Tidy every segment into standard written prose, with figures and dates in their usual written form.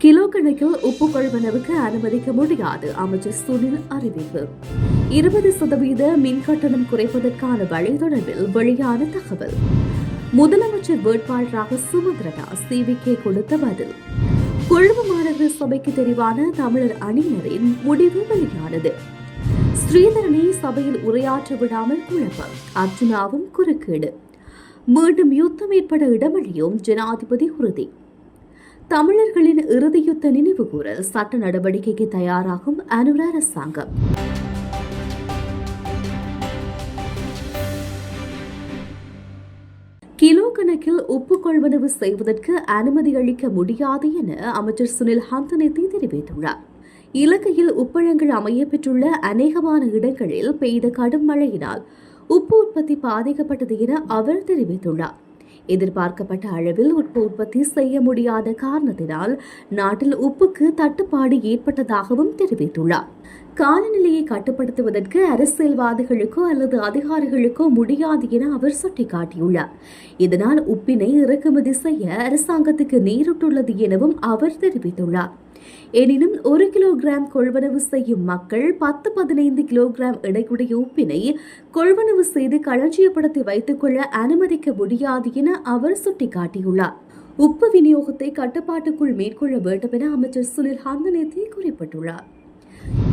Kilo கணக்கில் உப்பு கொள்வனவுக்கு அனுமதிக்க முடியாது. அமைச்சர் சுனில் அறிவிப்பு. 20% மின் கட்டணம் குறைப்பதற்கான வழி தொடர்பில் வெளியான தகவல். முதலமைச்சர் வேட்பாளராக சுமந்திரனா CVK கொடுத்த பதில். கொழும்பு மாநகர சபைக்கு தெரிவான தமிழர் அணியினரின் முடிவு வெளியானது. ஸ்ரீதரனை சபையில் உரையாற்ற விடாமல் குழப்பம். அர்ஜுனாவும் குறுக்கீடு. மீண்டும் யுத்தம் ஏற்பட இடமளியும் ஜனாதிபதி உறுதி. தமிழர்களின் இறுதி யுத்த நினைவுகூரல். சட்ட நடவடிக்கைக்கு தயாராகும் அனுர அரசாங்கம். கிலோ கணக்கில் உப்பு கொள்வனவு செய்வதற்கு அனுமதி அளிக்க முடியாது என அமைச்சர் சுனில் ஹந்தனேத்தி தெரிவித்துள்ளார். இலங்கையில் உப்பளங்கள் அமைய பெற்றுள்ள அநேகமான இடங்களில் பெய்த கடும் மழையினால் உப்பு உற்பத்தி பாதிக்கப்பட்டது என அவர் தெரிவித்துள்ளார். எதிர்பார்க்கப்பட்ட அளவில் உப்பு உற்பத்தி செய்ய முடியாத காரணத்தினால் நாட்டில் உப்புக்கு தட்டுப்பாடு ஏற்பட்டதாகவும் தெரிவித்துள்ளார். காலநிலையை கட்டுப்படுத்துவதற்கு அரசியல்வாதிகளுக்கோ அல்லது அதிகாரிகளுக்கோ முடியாது என அவர் சுட்டிக்காட்டியுள்ளார். இதனால் உப்பினை இறக்குமதி செய்ய அரசாங்கத்துக்கு நேரிட்டுள்ளது எனவும் அவர் தெரிவித்துள்ளார். எனினும் 1 கிலோகிராம் கொள்வனவு செய்யும் மக்கள் 10-15 கிலோகிராம் எடையுடைய உப்பினை கொள்வனவு செய்து களஞ்சியப்படுத்தி வைத்துக் கொள்ள அனுமதிக்க முடியாது என அவர் சுட்டிக்காட்டியுள்ளார். உப்பு விநியோகத்தை கட்டுப்பாட்டுக்குள் மேற்கொள்ள வேண்டும் என அமைச்சர் சுனில் ஹந்தனேத்தி குறிப்பிட்டுள்ளார்.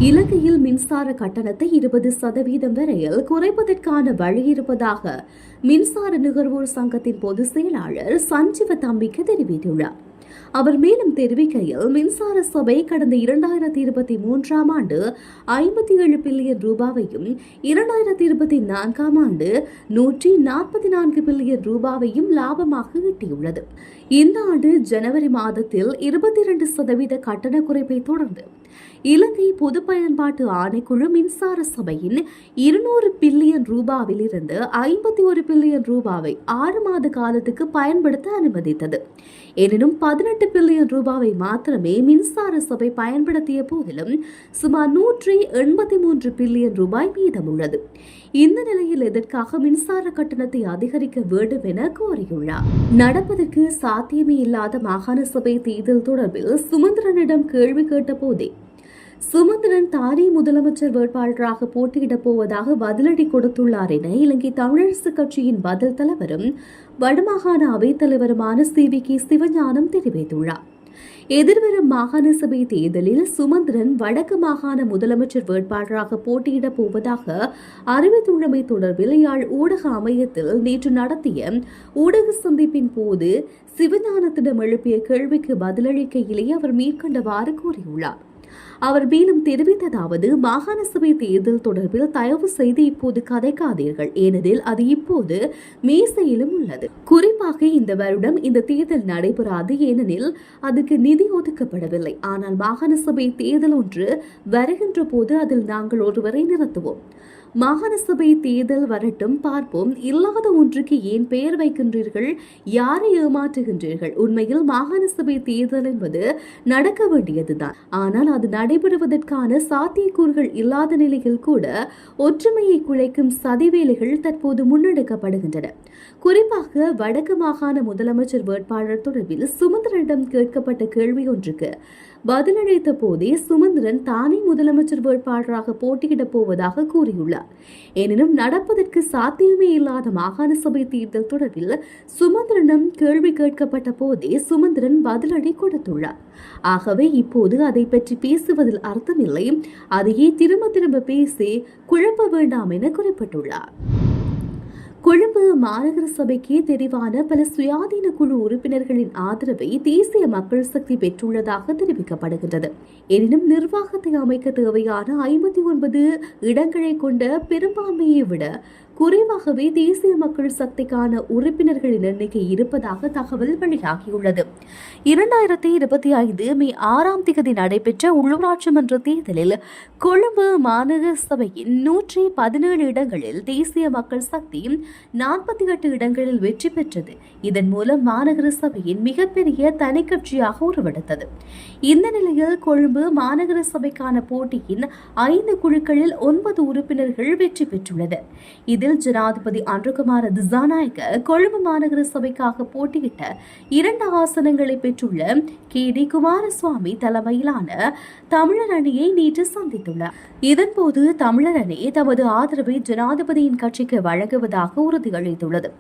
இலங்கையில் மின்சார கட்டணத்தை 20% வரையில் குறைப்பதற்கான வழி இருப்பதாக மின்சார நுகர்வோர் சங்கத்தின் பொதுச் செயலாளர் சஞ்சீவ தம்பிக்கு தெரிவித்துள்ளார். அவர் மேலும் தெரிவிக்கையில், மின்சார சபை கடந்த 2023ஆம் ஆண்டு 57 பில்லியன் ரூபாவையும் 2024ஆம் ஆண்டு 144 பில்லியன் ரூபாவையும் லாபமாக ஈட்டியுள்ளது. இந்த ஆண்டு ஜனவரி மாதத்தில் 22% கட்டண குறைப்பை தொடர்ந்து இலங்கை பொது பயன்பாட்டு ஆணைக்குழு மின்சார சபையின் 200 பில்லியன் ரூபாவில் இருந்து 51 பில்லியன் ரூபாவை 6 மாத காலத்துக்கு பயன்படுத்த அனுமதித்தது. எனினும் 18 பில்லியன் ரூபாவை மாத்திரமே மின்சார சபை பயன்படுத்திய போதிலும் சுமார் 183 பில்லியன் ரூபாய் மீதமுள்ளது. இந்த நிலையில் எதற்காக மின்சார கட்டணத்தை அதிகரிக்க வேண்டும் என கோரியுள்ளார். நடப்பதற்கு சாத்தியமே இல்லாத மாகாண சபை தேர்தல் தொடர்பில் சுமந்திரனிடம் கேள்வி கேட்ட போதே சுமந்திரன் தானே முதலமைச்சர் வேட்பாளராக போட்டியிடப் போவதாக பதிலடி கொடுத்துள்ளார் என இலங்கை தமிழரசு கட்சியின் பதில் தலைவரும் வடமாகாண அவைத் தலைவருமான CVK சிவஞானம் தெரிவித்துள்ளார். எதிர்வரும் மாகாண சபை தேர்தலில் சுமந்திரன் வடக்கு மாகாண முதலமைச்சர் வேட்பாளராக போட்டியிடப் போவதாக அறிவித்துள்ளமை தொடர்பில் யாழ் ஊடக அமையத்தில் நேற்று நடத்திய ஊடக சந்திப்பின் போது சிவஞானத்திடம் எழுப்பிய கேள்விக்கு பதிலளிக்கையிலேயே அவர் மேற்கண்டவாறு கூறியுள்ளார். அவர் மேலும் தெரிவித்ததாவது, மாகாண சபை தேர்தல் தொடர்பில் தயவு செய்து இப்போது கதைக்காதீர்கள். ஏனெனில் அது இப்போது மேசையிலும் உள்ளது. குறிப்பாக இந்த வருடம் இந்த தேர்தல் நடைபெறாது. ஏனெனில் அதுக்கு நிதி ஒதுக்கப்படவில்லை. ஆனால் மாகாண சபை தேர்தல் ஒன்று வருகின்ற போது அதில் நாங்கள் ஒருவரை நிறுத்துவோம். மாகாண சபை தேர்தல் வரட்டும், பார்ப்போம். இல்லாத ஒன்றுக்கு ஏன் பெயர் வைக்கின்றீர்கள்? யாரை ஏமாற்றுகின்றீர்கள்? உண்மையில் மாகாண சபை தேர்தல் என்பது நடக்க வேண்டியதுதான். ஆனால் அது நடைபெறுவதற்கான சாத்தியக்கூறுகள் இல்லாத நிலையில் கூட ஒற்றுமையை குலைக்கும் சதிவேலைகள் தற்போது முன்னெடுக்கப்படுகின்றன. குறிப்பாக வடக்கு மாகாண முதலமைச்சர் வேட்பாளர் தொடர்பில் சுமந்திரனிடம் கேட்கப்பட்ட கேள்வி ஒன்றுக்கு பதிலளித்த போதே சுமந்திரன் தானே முதலமைச்சர் வேட்பாளராக போட்டியிடப் போவதாக கூறியுள்ளார். எனினும் நடப்பதற்கு சாத்தியமே இல்லாத மாகாண சபை தேர்தல் தொடர்பில் சுமந்திரனிடம் கேள்வி கேட்கப்பட்ட போதே சுமந்திரன் பதிலடி கொடுத்துள்ளார். ஆகவே இப்போது அதை பற்றி பேசுவதில் அர்த்தமில்லை. அதையே திரும்ப பேசி குழப்ப வேண்டாம் என குறிப்பிட்டுள்ளார். கொழும்பு மாநகர சபைக்கு தெரிவான பல சுயாதீன குழு உறுப்பினர்களின் ஆதரவை தேசிய மக்கள் சக்தி பெற்றுள்ளதாக தெரிவிக்கப்படுகின்றது. எனினும் நிர்வாகத்தை அமைக்க தேவையான 59 இடங்களை கொண்ட பெரும்பான்மையை விட குறைவாகவே தேசிய மக்கள் சக்திக்கான உறுப்பினர்களின் எண்ணிக்கை இருப்பதாக தகவல் வெளியாகியுள்ளது. 2025 மே 6ஆம் தேதி நடைபெற்ற உள்ளூராட்சி மன்ற தேர்தலில் கொழும்பு மாநகர சபையின் 117 இடங்களில் தேசிய மக்கள் சக்தி 48 இடங்களில் வெற்றி பெற்றது. இதன் மூலம் மாநகர சபையின் மிகப்பெரிய தனி கட்சியாக உருவெடுத்தது. இந்த நிலையில் கொழும்பு மாநகர சபைக்கான போட்டியின் 5 குழுக்களில் 9 உறுப்பினர்கள் வெற்றி பெற்றுள்ளனர். இதில் ஜனாதிபதி அன்ருகுமார திசாநாயக்க கொழும்பு மாநகர சபைக்காக போட்டியிட்ட 2 ஆசனங்களை பெற்றுள்ள கே.டி. குமாரசுவாமி தலைமையிலான தமிழர் அணியை நேற்று சந்தித்துள்ளார். இதன்போது தமிழர் அணி தமது ஆதரவை ஜனாதிபதியின் கட்சிக்கு வழங்குவதாக உறுதியளித்துள்ளது.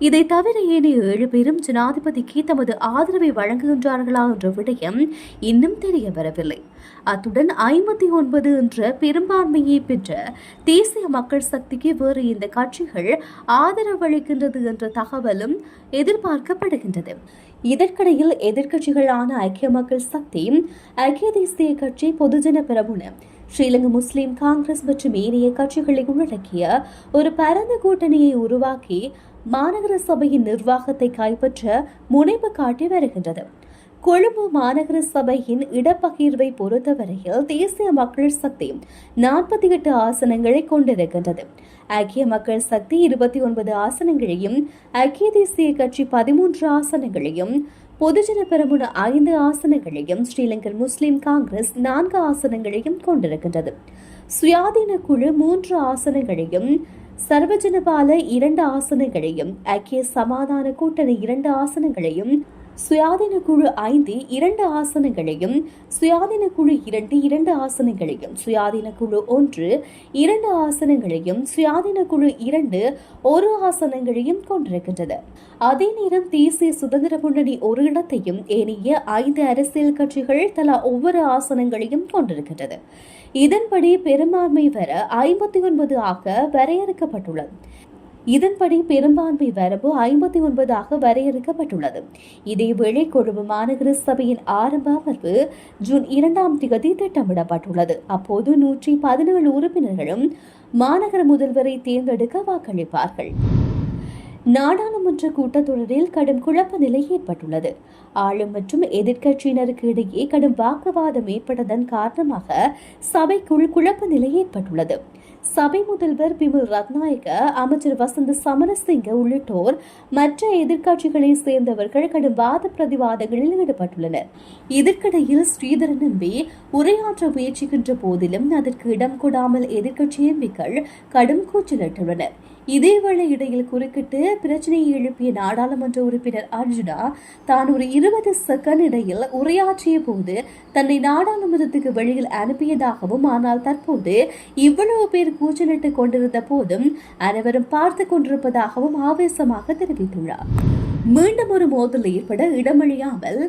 இதை தவிர ஏனைய 7 பேரும் ஜனாதிபதிக்கு தமது ஆதரவை வழங்குகின்றார்களா என்ற விடயம் இன்னும் தெரிய வரவில்லை. அத்துடன் 59 என்ற பெரும்பான்மையை பெற்ற தேசிய மக்கள் சக்திக்கு வேறு இந்த கட்சிகள் ஆதரவளிக்கின்றது என்ற தகவலும் எதிர்பார்க்கப்படுகின்றது. இதற்கிடையில் எதிர்க்கட்சிகளான ஐக்கிய மக்கள் சக்தி, ஐக்கிய தேசிய கட்சி, பொதுஜன பெரமுன, ஸ்ரீலங்கா முஸ்லிம் காங்கிரஸ் மற்றும் ஏனைய கட்சிகளை உள்ளடக்கிய ஒரு பரந்த கூட்டணியை உருவாக்கி மாநகர சபையின் நிர்வாகத்தை கைப்பற்ற முனைப்பு காட்டி வருகின்றது. கொழும்பு மாநகர சபையின் இடப்பகிர்வை பொறுத்தவரையில் தேசிய மக்கள் சக்தி 48 ஆசனங்களை கொண்டிருக்கின்றது. ஐக்கிய மக்கள் சக்தி 29 ஆசனங்களையும், ஐக்கிய தேசிய கட்சி 13 ஆசனங்களையும், பொதுஜன பெரமுன 5 ஆசனங்களையும், ஸ்ரீலங்கா முஸ்லிம் காங்கிரஸ் 4 ஆசனங்களையும் கொண்டிருக்கின்றது. சுயாதீன குழு 3 ஆசனங்களையும், சர்வஜனபால 2 ஆசனங்களையும், ஐக்கிய சமாதான கூட்டணி 2 ஆசனங்களையும், சுயாதீன குழு 5 2 ஆசனங்களையும், சுயாதீன குழு 2 ஆசனங்களையும், சுயாதீன குழு 1 2 ஆசனங்களையும், சுயாதீன குழு 2 1 ஆசனங்களையும் கொண்டிருக்கின்றது. அதே நேரம் தேசிய சுதந்திர முன்னணி 1 இடத்தையும், ஏனைய 5 அரசியல் கட்சிகள் தலா ஒவ்வொரு ஆசனங்களையும் கொண்டிருக்கின்றது. இதன்படி பெரும்பான்மை வர 59 ஆக வரையறுக்கப்பட்டுள்ளது. இதன்படி பெரும்பான்மை வரம்பு 59 ஆக வரையறுக்கப்பட்டுள்ளது. இதேவேளை கொழும்பு மாநகர சபையின் ஆரம்ப அமர்வு ஜூன் 2ஆம் தேதி திட்டமிடப்பட்டுள்ளது. அப்போது 117 உறுப்பினர்களும் மாநகர முதல்வரை தேர்ந்தெடுக்க வாக்களிப்பார்கள். நாடாளுமன்ற கூட்டத்தொடரில் கடும் குழப்ப நிலை ஏற்பட்டுள்ளது. ஆளும் மற்றும் எதிர்க்கட்சியினருக்கு இடையே கடும் வாக்குவாதம் ஏற்பட்டதன் காரணமாக சபைக்குள் குழப்ப நிலை ஏற்பட்டுள்ளது. சபை முதல்வர் பிமல் ரத்நாயக்க, அமைச்சர் வசந்த சமரசிங்க உள்ளிட்டோர் மற்ற எதிர்க்கட்சிகளை சேர்ந்தவர்கள் கடும் வாத பிரதிவாதங்களில் ஈடுபட்டுள்ளனர். இதற்கிடையில் ஸ்ரீதரன் எம்பி உரையாற்ற முயற்சிக்கின்ற போதிலும் அதற்கு இடம் கொடாமல் எதிர்க்கட்சி எம்பிக்கள் கடும் கூச்சலிட்டுள்ளனர். இதேவேளை இடையில் குறுக்கிட்டு பிரச்சனையை எழுப்பிய நாடாளுமன்ற உறுப்பினர் அர்ஜுனா தான் ஒரு 20 செகண்ட் இடையில் உரையாற்றிய போது தன்னை நாடாளுமன்றத்துக்கு வெளியில் அனுப்பியதாகவும், ஆனால் தற்போது இவ்வளவு பேர் கூச்சலிட்டுக் கொண்டிருந்த போதும் அனைவரும் பார்த்து கொண்டிருப்பதாகவும் ஆவேசமாக தெரிவித்துள்ளார். மீண்டும் ஒரு மோதல் ஏற்பட இடமளியாமல்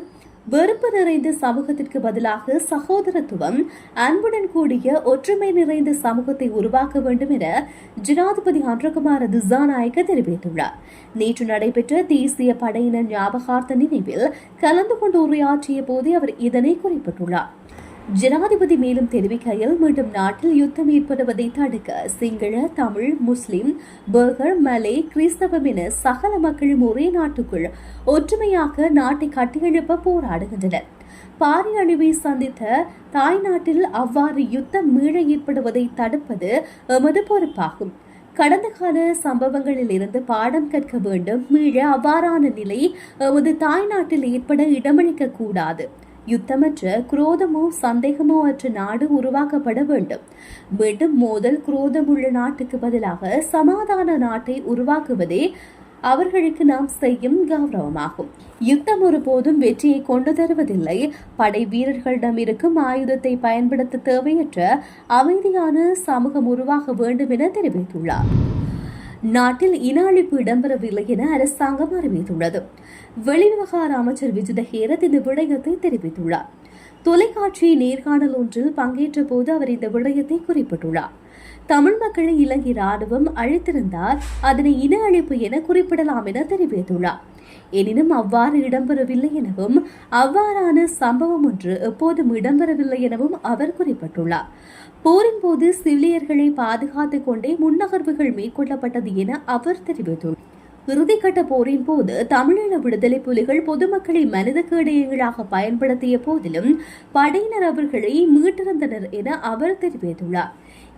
வெறுப்பு நிறைந்த சமூகத்திற்கு பதிலாக சகோதரத்துவம், அன்புடன் கூடிய ஒற்றுமை நிறைந்த சமூகத்தை உருவாக்க வேண்டும் என ஜனாதிபதி அன்ருகுமார திசாநாயக்க தெரிவித்துள்ளார். நேற்று நடைபெற்ற தேசிய படையினர் ஞாபகார்த்த நினைவில் கலந்து கொண்டு உரையாற்றிய போதே அவர் இதனை குறிப்பிட்டுள்ளார். ஜனாதிபதி மேலும் தெரிவிக்கையில், மீண்டும் நாட்டில் யுத்தம் ஏற்படுவதை தடுக்க சிங்கள, தமிழ், முஸ்லிம், பர்கர், மலே, கிறிஸ்தவம் என சகல மக்களும் ஒரே நாட்டுக்குள் ஒற்றுமையாக நாட்டை கட்டியெழுப்ப போராடுகின்றனர். பாரிய அழிவை சந்தித்த தாய் நாட்டில் அவ்வாறு யுத்தம் மீள ஏற்படுவதை தடுப்பது எமது பொறுப்பாகும். கடந்த கால சம்பவங்களில் இருந்து பாடம் கற்க வேண்டும். மீள அவ்வாறான நிலை எமது தாய் நாட்டில் ஏற்பட இடமளிக்க கூடாது. யுத்தமற்ற, குரோதமோ சந்தேகமோ அற்ற நாடு உருவாக்கப்பட வேண்டும். மீண்டும் மோதல், குரோதம் உள்ள நாட்டுக்கு பதிலாக சமாதான நாட்டை உருவாக்குவதே அவர்களுக்கு நாம் செய்யும் கௌரவமாகும். யுத்தம் ஒருபோதும் வெற்றியை கொண்டு தருவதில்லை. படை வீரர்களிடம் இருக்கும் ஆயுதத்தை பயன்படுத்த தேவையற்ற அமைதியான சமூகம் உருவாக வேண்டும் என தெரிவித்துள்ளார். நாட்டில் இன அழிப்பு இடம்பெறவில்லை என அரசாங்கம் அறிவித்துள்ளது. வெளிவிவகார அமைச்சர் விஜித ஹேரத் இந்த விடயத்தை தெரிவித்துள்ளார். தொலைக்காட்சி நேர்காணல் ஒன்றில் பங்கேற்ற போது அவர் இந்த விடயத்தை குறிப்பிட்டுள்ளார். தமிழ் மக்களை இலங்கை ராணுவம் அழித்திருந்தால் அதனை இன அழிப்பு என குறிப்பிடலாம் என தெரிவித்துள்ளார். எனினும் அவ்வாறு இடம்பெறவில்லை எனவும், அவ்வாறான சம்பவம் ஒன்று எப்போதும் இடம்பெறவில்லை எனவும் அவர் குறிப்பிட்டுள்ளார். போரின் போது சிவிலியர்களை பாதுகாத்துக் கொண்டே முன்னகர்வுகள் மேற்கொள்ளப்பட்டது என அவர் தெரிவித்துள்ளார். இறுதிக்கட்ட போரின் போது தமிழீழ விடுதலை புலிகள் பொதுமக்களை மனித கேடயங்களாக பயன்படுத்திய போதிலும் படையினர் அவர்களை மீட்டிருந்தனர் என அவர் தெரிவித்துள்ளார்.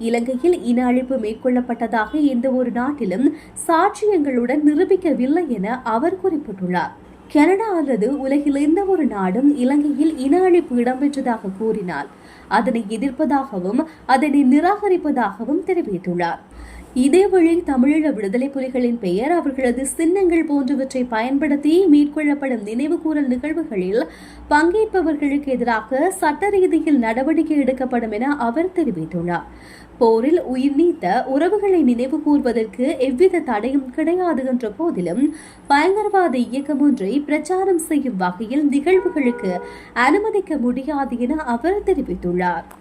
இலங்கையில் இன அழிப்பு மேற்கொள்ளப்பட்டதாக எந்த ஒரு நாட்டிலும் சாட்சியங்களுடன் நிரூபிக்கவில்லை என அவர் குறிப்பிட்டுள்ளார். கனடா அல்லது உலகில் எந்த ஒரு நாடும் இலங்கையில் இன அழிப்பு இடம்பெற்றதாக கூறினால் அதனை எதிர்ப்பதாகவும் அதனை நிராகரிப்பதாகவும் தெரிவித்துள்ளார். இதேவேளை தமிழீழ விடுதலை புலிகளின் பெயர் அவர்களது சின்னங்கள் போன்றவற்றை பயன்படுத்தி மேற்கொள்ளப்படும் நினைவுகூரல் நிகழ்வுகளில் பங்கேற்பவர்களுக்கு எதிராக சட்ட ரீதியில் நடவடிக்கை எடுக்கப்படும் என அவர் தெரிவித்துள்ளார். போரில் உயிர் நீத்த உறவுகளை நினைவு கூர்வதற்கு எவ்வித தடையும் கிடையாது என்ற போதிலும் பயங்கரவாத இயக்கம் ஒன்றை பிரச்சாரம் செய்யும் வகையில் நிகழ்வுகளுக்கு அனுமதிக்க முடியாது என அவர் தெரிவித்துள்ளார்.